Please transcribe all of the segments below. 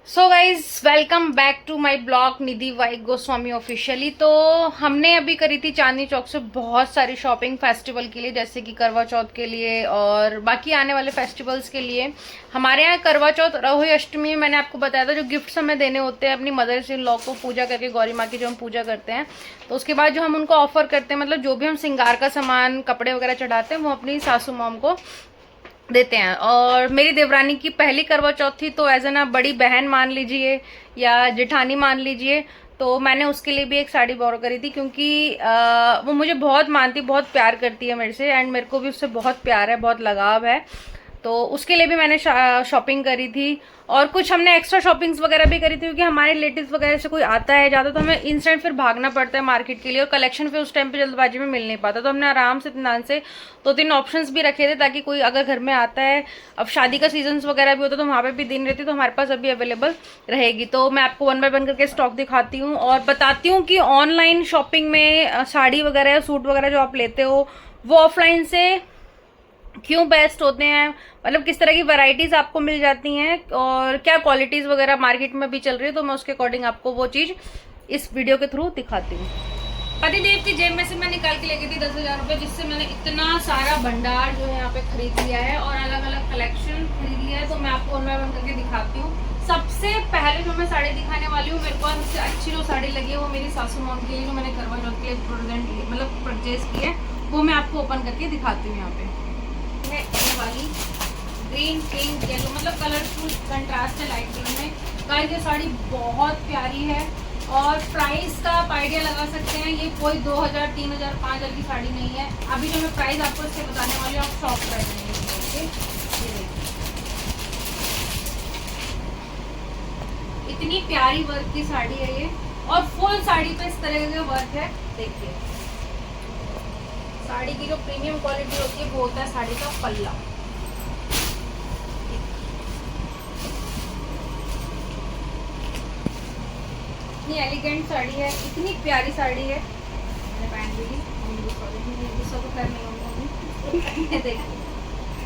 So guys welcome back to my blog Nidhi Y Goswami officially. तो हमने अभी करी थी चांदनी चौक से बहुत सारी शॉपिंग फेस्टिवल के लिए, जैसे कि करवा चौथ के लिए और बाकी आने वाले फेस्टिवल्स के लिए। हमारे यहाँ करवा चौथ रोहिणी अष्टमी में मैंने आपको बताया था जो गिफ्ट्स हमें देने होते हैं अपनी मदर्स इन लॉ को पूजा करके, गौरी माँ की जो हम पूजा करते हैं, तो उसके बाद जो हम उनको ऑफर करते हैं, मतलब जो भी हम श्रृंगार का सामान कपड़े वगैरह चढ़ाते हैं वो अपनी सासू मॉम को देते हैं। और मेरी देवरानी की पहली करवा चौथ थी, तो एज एन आप बड़ी बहन मान लीजिए या जेठानी मान लीजिए, तो मैंने उसके लिए भी एक साड़ी बोरो करी थी, क्योंकि वो मुझे बहुत मानती, बहुत प्यार करती है मेरे से, एंड मेरे को भी उससे बहुत प्यार है, बहुत लगाव है। तो उसके लिए भी मैंने शॉपिंग करी थी। और कुछ हमने एक्स्ट्रा शॉपिंग्स वगैरह भी करी थी, क्योंकि हमारे रिलेटिव्स वगैरह से कोई आता है ज़्यादा, तो हमें इंस्टेंट फिर भागना पड़ता है मार्केट के लिए, और कलेक्शन फिर उस टाइम पे जल्दबाजी में मिल नहीं पाता। तो हमने आराम से इत्मीनान से 2-3 ऑप्शंस भी रखे थे, ताकि कोई अगर घर में आता है, अब शादी का सीजन वगैरह भी होता है तो वहाँ पे भी दिन रहती, तो हमारे पास अभी अवेलेबल रहेगी। तो मैं आपको 1 बाय 1 करके स्टॉक दिखाती हूँ और बताती हूँ कि ऑनलाइन शॉपिंग में साड़ी वगैरह या सूट वगैरह जो आप लेते हो वो ऑफलाइन से क्यों बेस्ट होते हैं, मतलब किस तरह की वैरायटीज आपको मिल जाती हैं और क्या क्वालिटीज वगैरह मार्केट में भी चल रही है। तो मैं उसके अकॉर्डिंग आपको वो चीज इस वीडियो के थ्रू दिखाती हूँ। पतिदेव की जेब में से मैं निकाल के लेके थी 10,000 रुपये, जिससे मैंने इतना सारा भंडार जो है यहाँ पे खरीद लिया है और अलग अलग कलेक्शन खरीद लिया है। तो मैं आपको 1 बाय 1 करके दिखाती हूँ। सबसे पहले जो मैं साड़ी दिखाने वाली हूँ, मेरे पास सबसे अच्छी जो साड़ी लगी है वो मेरी सासू मॉम के लिए, जो मैंने करवा चौथ के लिए प्रेजेंट मतलब परचेज की है, वो मैं आपको ओपन करके दिखाती हूँ। यहाँ पे है ये वाली ग्रीन पिंक येलो, मतलब कलरफुल कंट्रास्ट है लाइट कलर में। गाइस ये साड़ी बहुत प्यारी है और प्राइस का आप आइडिया लगा सकते हैं, ये कोई 2,000 3,000 5,000 की साड़ी नहीं है। अभी जो मैं प्राइस आपको इससे बताने वाली हूँ, आप शॉक कर देंगे। इतनी प्यारी वर्क की साड़ी है ये, और फुल साड़ी पे इस तरह का वर्क है। देखिए साड़ी की जो प्रीमियम क्वालिटी होती है वो होता है साड़ी का पल्ला। इतनी एलिगेंट साड़ी है, इतनी प्यारी साड़ी है। मैंने पहन भी ली, गुस्सा तो कर नहीं होगा। देखिए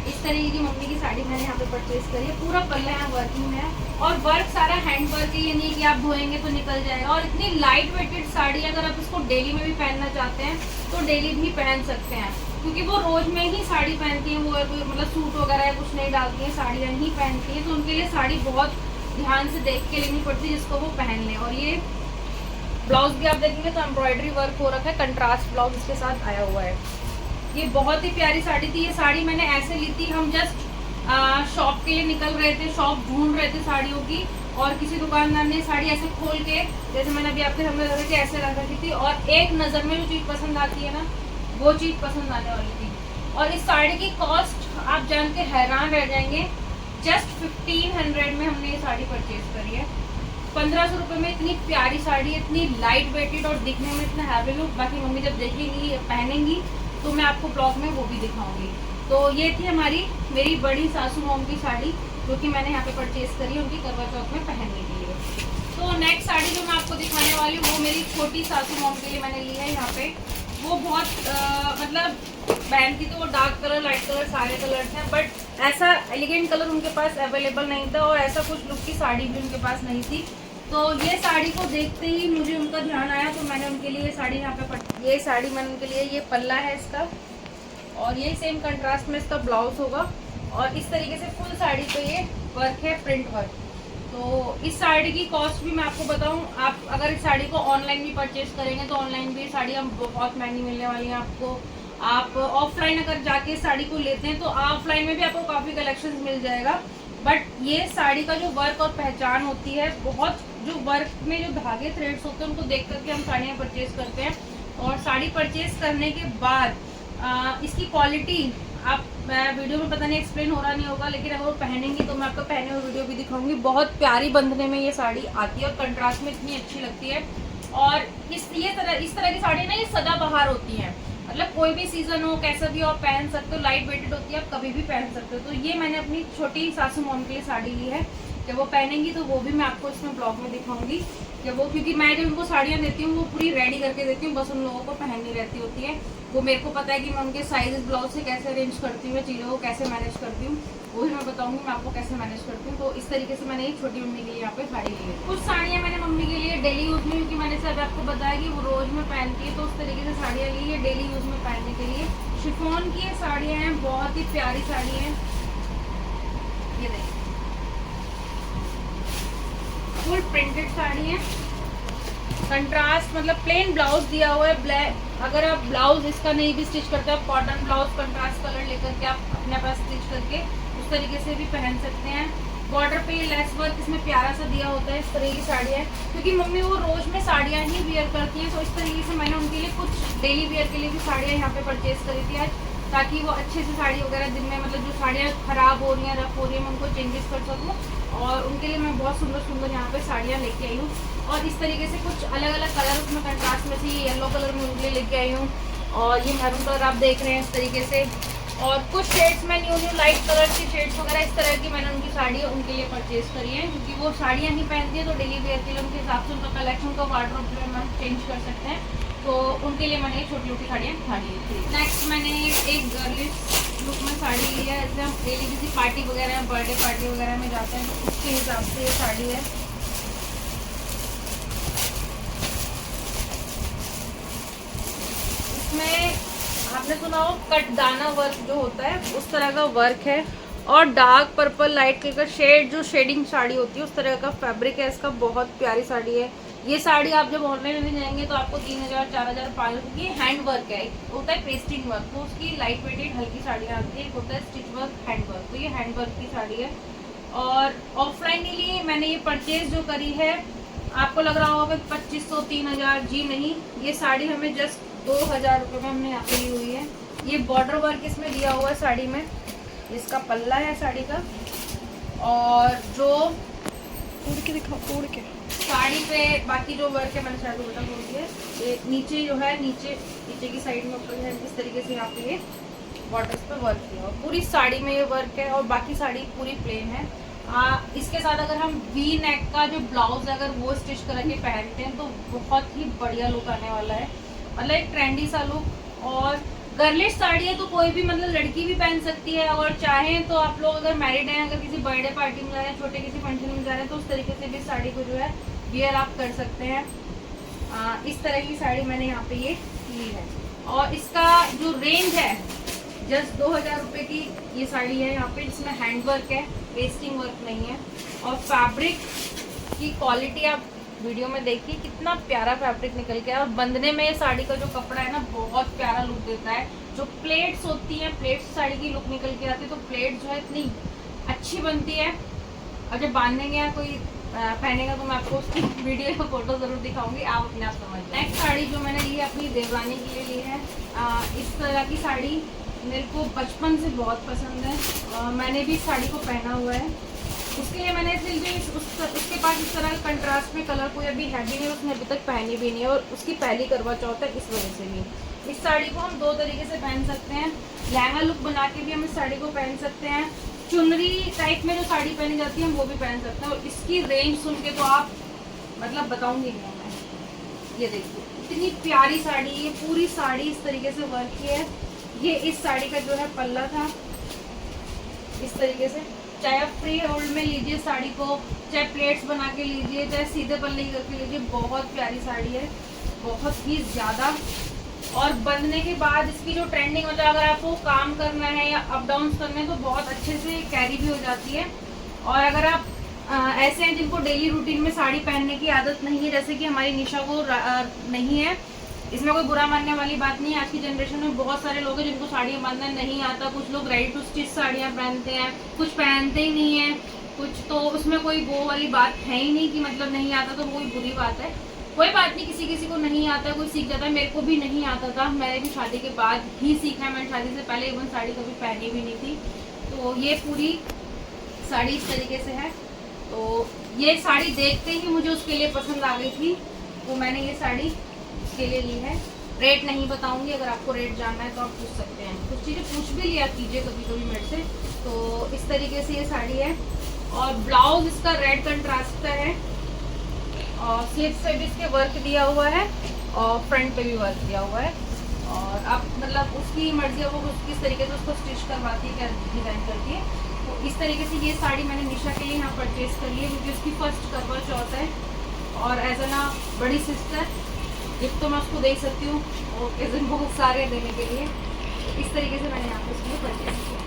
इस तरीके की मम्मी की साड़ी मैंने यहाँ पे परचेज करी है। पूरा पल्ला यहाँ वर्किंग में है और वर्क सारा हैंड वर्क है, ये नहीं कि आप धोएंगे तो निकल जाएगा। और इतनी लाइट वेटेड साड़ी, अगर आप इसको डेली में भी पहनना चाहते हैं तो डेली भी पहन सकते हैं, क्योंकि वो रोज में ही साड़ी पहनती है, वो मतलब सूट वगैरह कुछ नहीं डालती है, साड़ियाँ ही पहनती है। तो उनके लिए साड़ी बहुत ध्यान से देख के लेनी पड़ती है जिसको वो पहन ले। और ये ब्लाउज भी आप देखेंगे तो एम्ब्रॉयडरी वर्क हो रखा है, कंट्रास्ट ब्लाउज इसके साथ आया हुआ है। ये बहुत ही प्यारी साड़ी थी। ये साड़ी मैंने ऐसे ली थी, हम जस्ट शॉप के लिए निकल रहे थे, शॉप ढूंढ रहे थे साड़ियों की, और किसी दुकानदार ने साड़ी ऐसे खोल के, जैसे मैंने अभी आपके सामने रखी थी, ऐसे रख रखी थी, और एक नज़र में जो चीज़ पसंद आती है ना, वो चीज़ पसंद आने वाली थी। और इस साड़ी की कॉस्ट आप जान के हैरान रह जाएंगे, जस्ट 1500 में हमने ये साड़ी परचेज करी है। 1500 रुपये में इतनी प्यारी साड़ी, इतनी लाइट वेटेड और दिखने में इतना हैवी लुक। बाकी मम्मी जब देखेंगी पहनेंगी तो मैं आपको ब्लॉग में वो भी दिखाऊंगी। तो ये थी मेरी बड़ी सासू मॉम की साड़ी, जो कि मैंने यहाँ पे परचेज करी उनकी करवा चौथ में पहनने के लिए। तो नेक्स्ट साड़ी जो मैं आपको दिखाने वाली हूँ वो मेरी छोटी सासू मॉम के लिए मैंने ली है। यहाँ पे वो बहुत मतलब बहन की तो वो डार्क कलर लाइट कलर सारे कलर्स हैं, बट ऐसा एलिगेंट कलर उनके पास अवेलेबल नहीं था और ऐसा कुछ लुक की साड़ी भी उनके पास नहीं थी। तो ये साड़ी को देखते ही मुझे उनका ध्यान आया, तो मैंने उनके लिए ये साड़ी यहाँ पे ये साड़ी मैंने उनके लिए, ये पल्ला है इसका, और ये सेम कंट्रास्ट में इसका ब्लाउज होगा। और इस तरीके से फुल साड़ी पे ये वर्क है, प्रिंट वर्क। तो इस साड़ी की कॉस्ट भी मैं आपको बताऊं, आप अगर इस साड़ी को ऑनलाइन भी परचेज करेंगे तो ऑनलाइन भी साड़ी हम बहुत महंगी मिलने वाली है आपको। आप ऑफलाइन अगर जाके इस साड़ी को लेते हैं तो ऑफलाइन में भी आपको काफ़ी कलेक्शन मिल जाएगा, बट ये साड़ी का जो वर्क और पहचान होती है, बहुत जो वर्क में जो धागे थ्रेड्स होते हैं उनको देख करके हम साड़ियाँ परचेज करते हैं। और साड़ी परचेज करने के बाद इसकी क्वालिटी आप वीडियो में पता नहीं एक्सप्लेन हो रहा नहीं होगा, लेकिन अगर वो पहनेंगी तो मैं आपको पहने हुए वीडियो भी दिखाऊंगी। बहुत प्यारी बंधने में ये साड़ी आती है और कंट्रास्ट में इतनी अच्छी लगती है। और इस तरह की साड़ी ना ये सदाबहार होती हैं, मतलब कोई भी सीजन हो कैसा भी हो आप पहन सकते हो, लाइट वेटेड होती है, आप कभी भी पहन सकते हो। तो ये मैंने अपनी छोटी सासू मॉम के लिए साड़ी ली है, जब वो पहनेंगी तो वो भी मैं आपको इसमें ब्लॉग में दिखाऊंगी। जब वो, क्योंकि मैं जब उनको साड़ियाँ देती हूँ वो पूरी रेडी करके देती हूँ, बस उन लोगों को पहननी रहती होती है, वो मेरे को पता है कि मैं उनके साइजेस ब्लाउज से कैसे अरेंज करती हूँ, चीज़ों को कैसे मैनेज करती हूँ, वही मैं बताऊंगी मैं आपको कैसे मैनेज करती हूँ। तो इस तरीके से मैंने एक छोटी मम्मी के लिए यहाँ पे साड़ी ली है। कुछ साड़ियाँ मैंने मम्मी के लिए डेली यूज़ में, क्योंकि मैंने सब आपको बताया कि वो रोज़ में पहनती है, तो उस तरीके से साड़ियाँ ली है डेली यूज़ में पहनने के लिए। शिफॉन की ये साड़ियाँ हैं, बहुत ही प्यारी साड़ी है। ये देखिए फुल प्रिंटेड साड़ी है, कंट्रास्ट मतलब प्लेन ब्लाउज दिया हुआ है ब्लैक। अगर आप ब्लाउज इसका नहीं भी स्टिच करते, आप कॉटन ब्लाउज कंट्रास्ट कलर लेकर के आप अपने पास स्टिच करके उस तरीके से भी पहन सकते हैं। बॉर्डर पे लेस वर्क इसमें प्यारा सा दिया होता है। इस तरह की साड़ी है, क्योंकि मम्मी वो रोज में साड़ियाँ ही वेयर करती हैं, तो इस तरीके से मैंने उनके लिए कुछ डेली वेयर के लिए भी साड़ियाँ यहाँ पे परचेज करी थी आज, ताकि वो अच्छे से साड़ी वगैरह दिन में मतलब जो साड़ियाँ खराब हो रही हैं, रफ हो रही हैं, मैं उनको चेंजेस कर सकूँ। और उनके लिए मैं बहुत सुंदर सुंदर यहाँ पे साड़ियाँ लेके आई हूँ। और इस तरीके से कुछ अलग अलग कलर उसमें कंट्रास्ट में से ये येलो कलर में उनके लिए लेके आई हूँ, और ये मैरून कलर आप देख रहे हैं इस तरीके से। और कुछ शेड्स में न्यू लाइट कलर की शेड्स वगैरह इस तरह की मैंने उनकी साड़ी उनके लिए परचेज करी है, क्योंकि वो साड़ियाँ ही पहनती है, तो डेली वेयर के लिए उनके हिसाब से उनका कलेक्शन का वार्डरोब जो है हम चेंज कर सकते हैं। तो उनके लिए मैंने छोटी छोटी साड़ियाँ ली थी। नेक्स्ट मैंने एक गर्लिश लुक में साड़ी ली है, जैसे हम डेली किसी पार्टी वगैरह में, बर्थडे पार्टी वगैरह में जाते हैं, तो उसके हिसाब से ये साड़ी है। इसमें आपने सुना हो कट दाना वर्क जो होता है, उस तरह का वर्क है, और डार्क पर्पल लाइट कलर का शेड, जो शेडिंग साड़ी होती है उस तरह का फैब्रिक है इसका। बहुत प्यारी साड़ी है ये साड़ी। आप जब ऑनलाइन में जाएंगे तो आपको 3000, 4000, 5000 की हैंड वर्क है, एक होता है पेस्टिंग वर्क, तो उसकी लाइट वेटेड हल्की साड़ी आती है, एक होता है स्टिच वर्क हैंड वर्क, तो ये हैंड वर्क की साड़ी है। और ऑफलाइनली मैंने ये परचेज जो करी है, आपको लग रहा होगा 2500, 3000, जी नहीं, ये साड़ी हमें जस्ट 2000 रुपये में हमने यहाँ पे ली हुई है। ये बॉर्डर वर्क इसमें दिया हुआ है साड़ी में, इसका पल्ला है साड़ी का। और जो उड़ के दिखाओ, उड़ के साड़ी पे बाकी जो वर्क है मैंने साड़ी बता बोल दिया, ये नीचे जो है, नीचे की साइड में ऊपर है, इस तरीके से यहाँ पे ये बॉर्डर्स पे वर्क किया और पूरी साड़ी में ये वर्क है, और बाकी साड़ी पूरी प्लेन है। इसके साथ अगर हम वी नेक का जो ब्लाउज है अगर वो स्टिच करके पहनते हैं तो बहुत ही बढ़िया लुक आने वाला है, मतलब एक ट्रेंडी सा लुक। और गर्लिश साड़ी है तो कोई भी मतलब लड़की भी पहन सकती है, और चाहें तो आप लोग अगर मैरिड हैं, अगर किसी बर्थडे पार्टी में जा रहे हैं, छोटे किसी फंक्शन में जा रहे हैं, तो उस तरीके से भी साड़ी को जो है वियर आप कर सकते हैं। इस तरह की साड़ी मैंने यहाँ पे ये ली है, और इसका जो रेंज है जस्ट 2000 रुपये की ये साड़ी है यहाँ पे, जिसमें हैंड वर्क है, पेस्टिंग वर्क नहीं है। और फैब्रिक की क्वालिटी आप वीडियो में देखिए कितना प्यारा फैब्रिक निकल के, और बंधने में साड़ी का जो कपड़ा है ना बहुत प्यारा लुक देता है। जो प्लेट्स होती हैं, प्लेट्स साड़ी की लुक निकल के आती है, तो प्लेट जो है इतनी अच्छी बनती है, और जब बांधेंगे या कोई पहनेगा तो मैं आपको उसकी वीडियो या फोटो जरूर दिखाऊंगी, आप अपने आप समझ लें। नेक्स्ट साड़ी जो मैंने ली है अपनी देवरानी के लिए ली है। इस तरह की साड़ी मेरे को बचपन से बहुत पसंद है, मैंने भी इस साड़ी को पहना हुआ है। उसके लिए मैंने सिर्फ उसके पास इस तरह का कंट्रास्ट में कलर कोई अभी है भी नहीं, उसने अभी तक पहनी भी नहीं है, और उसकी पहली करवा चौथ है, इस वजह से भी। इस साड़ी को हम दो तरीके से पहन सकते हैं, लहंगा लुक बना के भी हम इस साड़ी को पहन सकते हैं, चुनरी टाइप में जो साड़ी पहनी जाती है हम वो भी पहन सकते हैं। और इसकी रेंज सुन के तो आप मतलब बताऊंगी नहीं मैं। ये देखिए इतनी प्यारी साड़ी, ये पूरी साड़ी इस तरीके से वर्क की है। ये इस साड़ी का जो है पल्ला था, इस तरीके से, चाहे आप फ्री होल्ड में लीजिए साड़ी को, चाहे प्लेट्स बना के लीजिए, चाहे सीधे पल्ले करके लीजिए, बहुत प्यारी साड़ी है, बहुत ही ज़्यादा। और बंधने के बाद इसकी जो ट्रेंडिंग मतलब अगर आपको काम करना है या अप डाउन करने हैं तो बहुत अच्छे से कैरी भी हो जाती है। और अगर आप ऐसे हैं जिनको डेली रूटीन में साड़ी पहनने की आदत नहीं है, जैसे कि हमारी निशा को नहीं है, इसमें कोई बुरा मानने वाली बात नहीं है। आज की जनरेशन में बहुत सारे लोग हैं जिनको साड़ियाँ बांधना नहीं आता, कुछ लोग रेडी टू स्टिच साड़ियाँ पहनते हैं, कुछ पहनते ही नहीं है, कुछ तो उसमें कोई वो वाली बात है ही नहीं कि मतलब नहीं आता तो कोई बुरी बात है। कोई बात नहीं, किसी किसी को नहीं आता है, कोई सीख जाता है। मेरे को भी नहीं आता था, मैंने भी शादी के बाद ही सीखा है, मैंने शादी से पहले इवन साड़ी कभी पहनी भी नहीं थी। तो ये पूरी साड़ी इस तरीके से है। तो ये साड़ी देखते ही मुझे उसके लिए पसंद आ गई थी, तो मैंने ये साड़ी उसके लिए ली है। रेट नहीं बताऊंगी, अगर आपको रेट जानना है तो आप पूछ सकते हैं, कुछ चीज़ें पूछ भी लिया कीजिए कभी कभी मेरे से। तो इस तरीके से ये साड़ी है, और ब्लाउज इसका रेड कंट्रास्ट का है, और स्लीव्स पे भी इसके वर्क दिया हुआ है, और फ्रंट पे भी वर्क दिया हुआ है। और आप मतलब उसकी मर्जी है, वो किस तरीके से उसको स्टिच करवाती है, क्या डिज़ाइन करती है। तो इस तरीके से ये साड़ी मैंने निशा के लिए यहाँ परचेज़ कर ली है, क्योंकि उसकी फर्स्ट करवा चौथ है और एज ए ना बड़ी सिस्टर गिफ्ट तो मैं उसको दे सकती हूँ और कज़न बहुत सारे हैं देने के लिए। तो इस तरीके से मैंने यहाँ पे उसके लिए परचेज़ किया।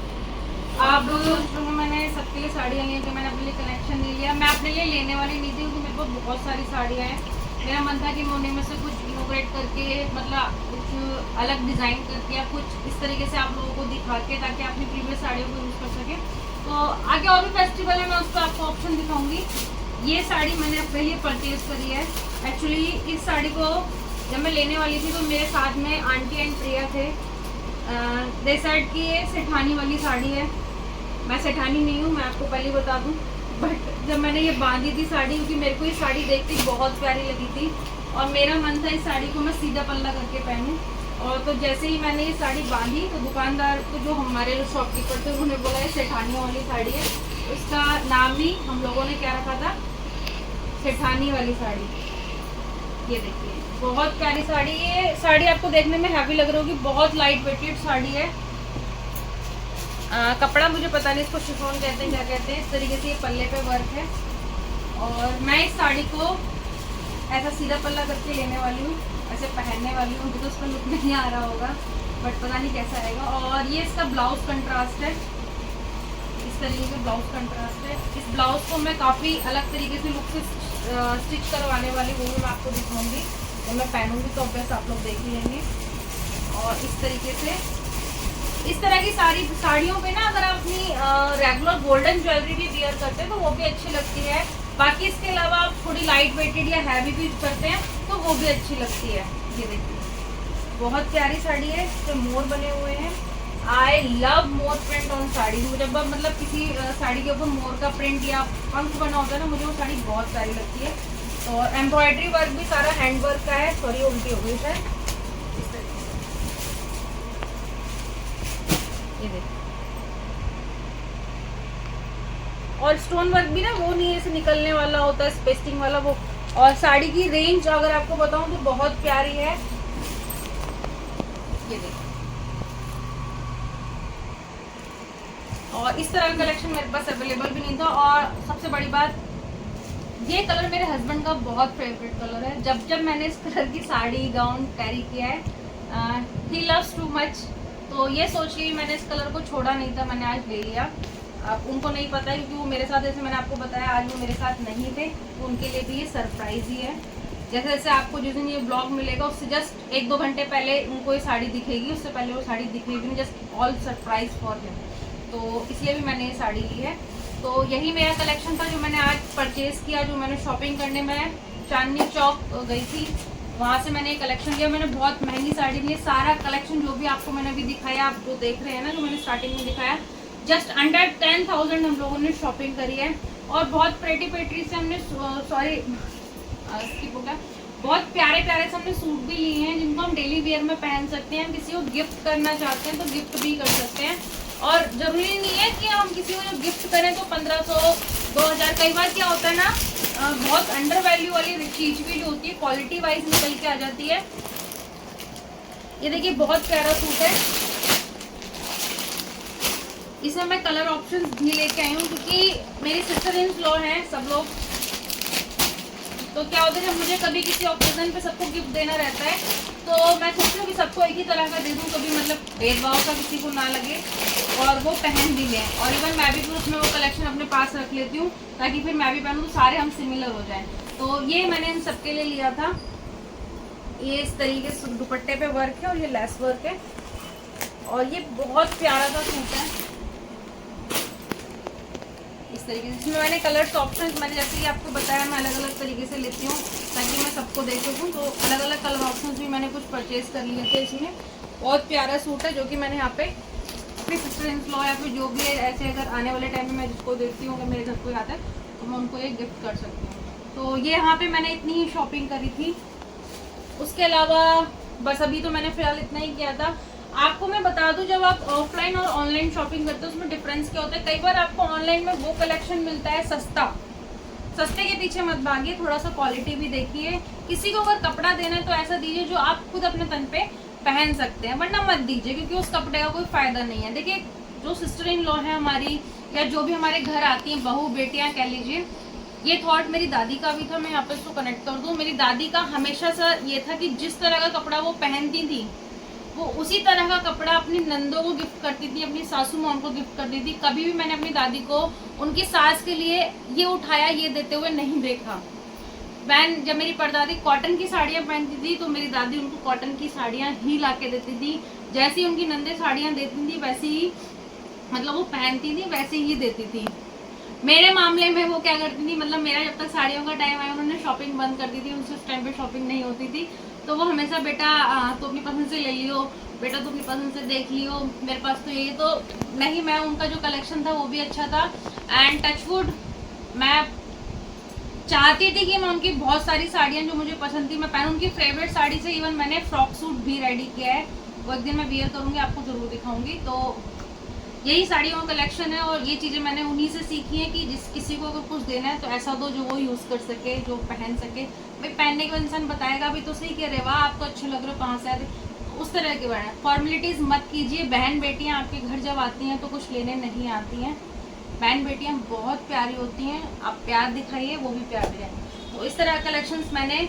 अब मैंने सबके लिए साड़ियाँ ली हैं, जो मैंने अपने लिए कलेक्शन नहीं लिया। मैं अपने लिए लेने वाली नहीं थी, क्योंकि मेरे पास बहुत सारी साड़ियाँ हैं। मेरा मन था कि मैं उन्हीं में से कुछ इनोग्रेट करके, मतलब कुछ अलग डिज़ाइन करके या कुछ इस तरीके से आप लोगों को दिखा के, ताकि अपनी प्रीवियस साड़ियों को यूज़ कर सकें। तो आगे और भी फेस्टिवल है, मैं उसका आपको ऑप्शन दिखाऊंगी। ये साड़ी मैंने अपने लिए परचेज़ करी है। एक्चुअली इस साड़ी को जब मैं लेने वाली थी तो मेरे साथ में आंटी एंड प्रिया थे। दे सेड कि ये सेठानी वाली साड़ी है। मैं सेठानी नहीं हूँ, मैं आपको पहले बता दूँ। बट जब मैंने ये बांधी थी साड़ी, क्योंकि मेरे को ये साड़ी देखते ही बहुत प्यारी लगी थी और मेरा मन था इस साड़ी को मैं सीधा पल्ला करके पहनूं। और तो जैसे ही मैंने ये साड़ी बांधी तो दुकानदार को, जो हमारे शॉपकीपर थे, उन्होंने बोला ये सेठानियों वाली साड़ी है। उसका नाम ही हम लोगों ने क्या रखा था, सेठानी वाली साड़ी। ये देखिए बहुत प्यारी साड़ी। ये साड़ी आपको देखने में हैवी लग रही होगी, बहुत लाइट वेटेड साड़ी है। कपड़ा मुझे पता नहीं इसको शिफॉन कहते हैं क्या कहते हैं। इस तरीके से ये पल्ले पे वर्क है और मैं इस साड़ी को ऐसा सीधा पल्ला करके लेने वाली हूँ, ऐसे पहनने वाली हूँ। तो उसका लुक नहीं आ रहा होगा, बट पता नहीं कैसा आएगा। और ये इसका ब्लाउज कंट्रास्ट है, इस तरीके से ब्लाउज कंट्रास्ट है। इस ब्लाउज को मैं काफ़ी अलग तरीके से लुक से स्टिच करवाने वाली हूँ, मैं आपको दिखाऊंगी। जब मैं पहनूंगी तो ऑब्वियस आप लोग देख ही लेंगे। और इस तरीके से इस तरह की साड़ियों पे ना, अगर आप अपनी रेगुलर गोल्डन ज्वेलरी भी वियर करते हैं तो वो भी अच्छी लगती है। बाकी इसके अलावा आप थोड़ी लाइट वेटेड या हैवी भी करते हैं तो वो भी अच्छी लगती है। ये देखिए बहुत प्यारी साड़ी है, इसमें मोर बने हुए हैं। I love more print on sari. जब मतलब किसी साड़ी के ऊपर मोर का प्रिंट या पंख बना होता है ना, मुझे वो साड़ी बहुत प्यारी लगती है। और एम्ब्रॉयडरी वर्क भी सारा हैंड वर्क का है। सॉरी उल्टी हो गई शायद। ये देखिए और स्टोन वर्क भी ना वो नहीं ऐसे निकलने वाला होता है, पेस्टिंग वाला वो। और साड़ी की रेंज अगर आपको बताऊं तो बहुत प्यारी है। ये देखिए और इस तरह का कलेक्शन मेरे पास अवेलेबल भी नहीं था। और सबसे बड़ी बात, ये कलर मेरे हस्बैंड का बहुत फेवरेट कलर है। जब जब मैंने इस कलर की साड़ी गाउन कैरी किया है, ही लव्स टू मच। तो ये सोच के मैंने इस कलर को छोड़ा नहीं था, मैंने आज ले लिया। अब उनको नहीं पता है, क्योंकि वो मेरे साथ, जैसे मैंने आपको बताया, आज वो मेरे साथ नहीं थे, तो उनके लिए भी ये सरप्राइज ही है। जैसे जैसे आपको जिस दिन ये ब्लॉग मिलेगा उससे जस्ट 1-2 घंटे पहले उनको ये साड़ी दिखेगी, उससे पहले वो साड़ी दिखेगी नहीं। Just all surprise for him. तो इसलिए भी मैंने ये साड़ी ली है। तो यही मेरा कलेक्शन था जो मैंने आज परचेज़ किया। जो मैंने शॉपिंग करने में चांदनी चौक गई थी, वहाँ से मैंने ये कलेक्शन लिया। मैंने बहुत महंगी साड़ी ली है। सारा कलेक्शन जो भी आपको मैंने अभी दिखाया, आप जो देख रहे हैं ना, जो मैंने स्टार्टिंग में दिखाया, जस्ट अंडर 10,000 हम लोगों ने शॉपिंग करी है। और बहुत प्रेटी से हमने, सॉरी स्किप हो गया, बहुत प्यारे प्यारे से हमने सूट भी लिए हैं, जिनको हम डेली वेयर में पहन सकते हैं। किसी को गिफ्ट करना चाहते हैं तो गिफ्ट भी कर सकते हैं। और ज़रूरी नहीं है कि हम किसी को गिफ्ट करें तो 1500, 2000। कई बार क्या होता है ना, बहुत अंडर वैल्यू वाली चीज़ भी जो होती है क्वालिटी वाइज निकल के आ जाती है। ये देखिए बहुत प्यारा सूट है। इसमें मैं कलर ऑप्शंस भी लेके आई हूँ, क्योंकि मेरी सिस्टर इन लॉ हैं सब लोग। तो क्या होता है, जब मुझे कभी किसी ओकेजन पे सबको गिफ्ट देना रहता है तो मैं सोचती हूँ कि सबको एक ही तरह का दे दूँ, कभी मतलब भेदभाव का किसी को ना लगे और वो पहन भी लें। और इवन मैं भी फिर उसमें वो कलेक्शन अपने पास रख लेती हूँ, ताकि फिर मैं भी पहनूँ तो सारे हम सिमिलर हो जाएं। तो ये मैंने इन सबके लिए लिया था। ये इस तरीके से दुपट्टे पे वर्क है और ये लेस वर्क है और ये बहुत प्यारा सा सूट है। इस तरीके से इसमें मैंने कलर्स ऑप्शंस, मैंने जैसे कि आपको बताया, मैं अलग अलग तरीके से लेती हूँ ताकि मैं सबको दे सकूँ। तो अलग अलग कलर ऑप्शंस भी मैंने कुछ परचेज़ कर लिए थे। इसमें बहुत प्यारा सूट है जो कि मैंने यहाँ पे अपनी सिस्टर इन लॉ या फिर जो भी है, ऐसे अगर आने वाले टाइम में मैं जिसको देखती हूँ, अगर मेरे घर कोई आता है तो मैं उनको ये गिफ्ट कर सकती हूँ। तो ये यहाँ पर मैंने इतनी ही शॉपिंग करी थी। उसके अलावा बस अभी तो मैंने फ़िलहाल इतना ही किया था। आपको मैं बता दूं, जब आप ऑफलाइन और ऑनलाइन शॉपिंग करते हो उसमें डिफरेंस क्या होता है। कई बार आपको ऑनलाइन में वो कलेक्शन मिलता है सस्ता, सस्ते के पीछे मत भागिए, थोड़ा सा क्वालिटी भी देखिए। किसी को अगर कपड़ा देना है तो ऐसा दीजिए जो आप खुद अपने तन पे पहन सकते हैं, वरना मत दीजिए, क्योंकि उस कपड़े का कोई फायदा नहीं है। देखिए जो सिस्टर इन लॉ है हमारी, या जो भी हमारे घर आती हैं बहू बेटियां कह लीजिए, ये थॉट मेरी दादी का भी था। मैं यहाँ पे इसको कनेक्ट कर दूं, मेरी दादी का हमेशा से ये था कि जिस तरह का कपड़ा वो पहनती थी वो उसी तरह का कपड़ा अपनी नंदों को गिफ्ट करती थी, अपनी सासू माँ को गिफ्ट करती थी। कभी भी मैंने अपनी दादी को उनकी सास के लिए ये उठाया ये देते हुए नहीं देखा। बहन जब मेरी परदादी कॉटन की साड़ियाँ पहनती थी तो मेरी दादी उनको कॉटन की साड़ियाँ ही ला के देती थी। जैसी उनकी नंदे साड़ियाँ देती थी वैसी ही, मतलब वो पहनती थी वैसे ही देती थी। मेरे मामले में वो क्या करती थी, मतलब मेरा जब तक साड़ियों का टाइम आया उन्होंने शॉपिंग बंद कर दी थी, उनसे उस टाइम पे शॉपिंग नहीं होती थी, तो वो हमेशा बेटा तो अपनी पसंद से ले लियो, बेटा तो अपनी पसंद से देख लियो, मेरे पास तो ये तो नहीं। मैं उनका जो कलेक्शन था वो भी अच्छा था। एंड टचवुड मैं चाहती थी कि मैं उनकी बहुत सारी साड़ियाँ जो मुझे पसंद थी मैं पहनूं। उनकी फेवरेट साड़ी से इवन मैंने फ्रॉक सूट भी रेडी किया है, वो एक दिन मैं वियर करूँगी, आपको ज़रूर दिखाऊंगी। तो यही साड़ियों का कलेक्शन है और ये चीज़ें मैंने उन्हीं से सीखी है कि जिस किसी को अगर कुछ देना है तो ऐसा दो जो वो यूज़ कर सके, जो पहन सके। भाई पहनने के बाद इंसान बताएगा भी तो सही कि अरे वाह आपको अच्छे लग रहे हो, कहाँ से आते, उस तरह के बारे में फॉर्मेलिटीज़ मत कीजिए। बहन बेटियाँ आपके घर जब आती हैं तो कुछ लेने नहीं आती हैं। बहन बेटियाँ बहुत प्यारी होती हैं, आप प्यार दिखाइए वो भी प्यारी है। तो इस तरह कलेक्शंस मैंने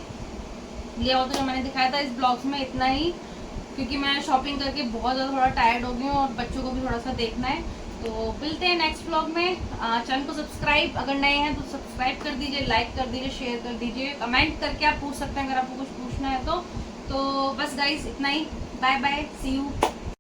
लिया होता जो मैंने दिखाया था इस ब्लॉग्स में, इतना ही, क्योंकि मैं शॉपिंग करके बहुत ज़्यादा थोड़ा टायर्ड हो गई हूँ और बच्चों को भी थोड़ा सा देखना है। तो मिलते हैं नेक्स्ट ब्लॉग में। चैनल को सब्सक्राइब अगर नए हैं तो सब्सक्राइब कर दीजिए, लाइक कर दीजिए, शेयर कर दीजिए, कमेंट करके आप पूछ सकते हैं अगर आपको कुछ पूछना है तो बस गाइज इतना ही। Bye bye, see you.